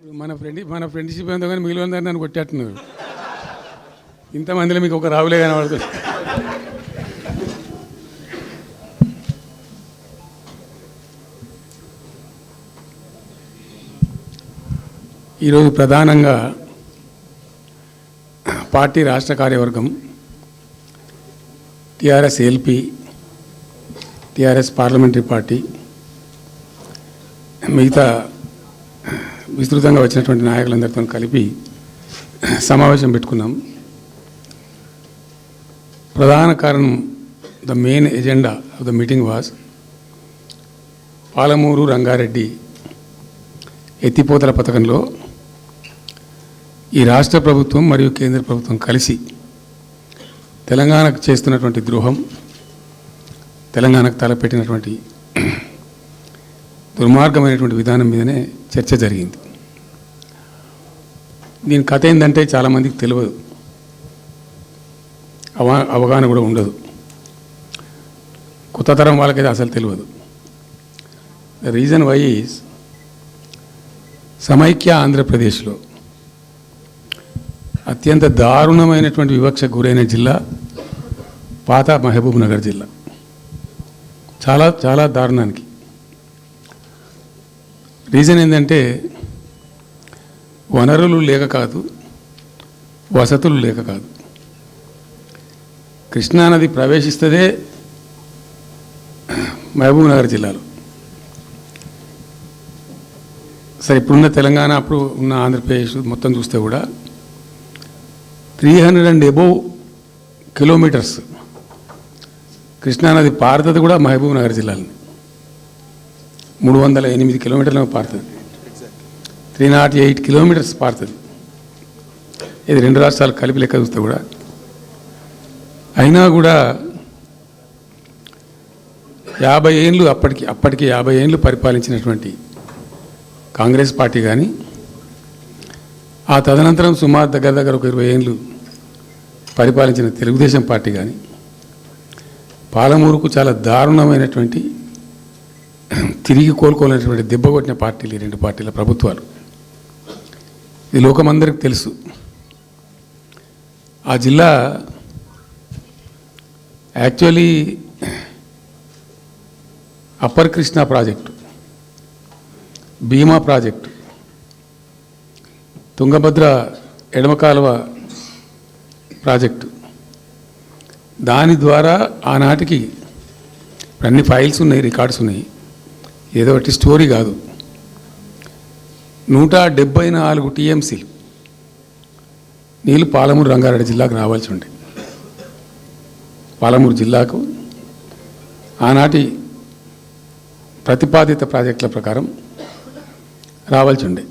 మన ఫ్రెండ్షిప్ ఎంతో కానీ మిగిలిన దాన్ని నన్ను కొట్టేట్టున్నారు. ఇంతమందిలో మీకు ఒక రావులే కనబడుతుంది. ఈరోజు ప్రధానంగా పార్టీ రాష్ట్ర కార్యవర్గం, TRS LP, TRS parliamentary party, మిగతా విస్తృతంగా వచ్చినటువంటి నాయకులందరితో కలిపి సమావేశం పెట్టుకున్నాం. ప్రధాన కారణం, the main agenda of the meeting was Palamuru Rangareddy ఎత్తిపోతల పథకంలో ఈ రాష్ట్ర ప్రభుత్వం మరియు కేంద్ర ప్రభుత్వం కలిసి తెలంగాణకు చేస్తున్నటువంటి ద్రోహం, తెలంగాణకు తలపెట్టినటువంటి దుర్మార్గమైనటువంటి విధానం మీదనే చర్చ జరిగింది. దీని కథ ఏంటంటే చాలామందికి తెలియదు, అవగాహన కూడా ఉండదు. కొత్త తరం వాళ్ళకైతే అసలు తెలియదు. ద రీజన్ వై ఈజ్ సమైక్య ఆంధ్రప్రదేశ్లో అత్యంత దారుణమైనటువంటి వివక్షకు గురైన జిల్లా పాత మహబూబ్ నగర్ జిల్లా. చాలా చాలా దారుణానికి. రీజన్ ఏంటంటే వనరులు లేక కాదు, వసతులు లేక కాదు. కృష్ణానది ప్రవేశిస్తదే మహబూబ్ నగర్ జిల్లాలో. సరే, ఇప్పుడున్న తెలంగాణ, అప్పుడు ఉన్న ఆంధ్రప్రదేశ్ మొత్తం చూస్తే కూడా 300 కిలోమీటర్స్ కృష్ణానది పారుతుంది కూడా మహబూబ్ నగర్ జిల్లాలో. 308 కిలోమీటర్లు పారుతుంది, 308 కిలోమీటర్స్ పారుతుంది. ఇది రెండు రాష్ట్రాలు కలిపి లెక్క చూస్తే కూడా. అయినా కూడా 50 ఏళ్ళు అప్పటికి 50 ఏళ్ళు పరిపాలించినటువంటి కాంగ్రెస్ పార్టీ కానీ, ఆ తదనంతరం సుమారు దగ్గర ఒక 20 ఏళ్ళు పరిపాలించిన తెలుగుదేశం పార్టీ కానీ పాలమూరుకు చాలా దారుణమైనటువంటి, తిరిగి కోలుకోలేనటువంటి దెబ్బ కొట్టిన పార్టీలు ఈ రెండు పార్టీల ప్రభుత్వాలు. ఇది లోకమందరికి తెలుసు. ఆ జిల్లా యాక్చువల్లీ అప్పర్ కృష్ణా ప్రాజెక్టు, భీమా ప్రాజెక్టు, తుంగభద్ర ఎడమ కాలువ ప్రాజెక్టు, దాని ద్వారా ఆనాటికి అన్ని ఫైల్స్ ఉన్నాయి, రికార్డ్స్ ఉన్నాయి. ఏదో ఒకటి స్టోరీ కాదు. 174 టీఎంసీలు నీళ్ళు పాలమూరు రంగారెడ్డి జిల్లాకు రావాల్సి ఉండే. పాలమూరు జిల్లాకు ఆనాటి ప్రతిపాదిత ప్రాజెక్టుల ప్రకారం రావాల్సి ఉండే.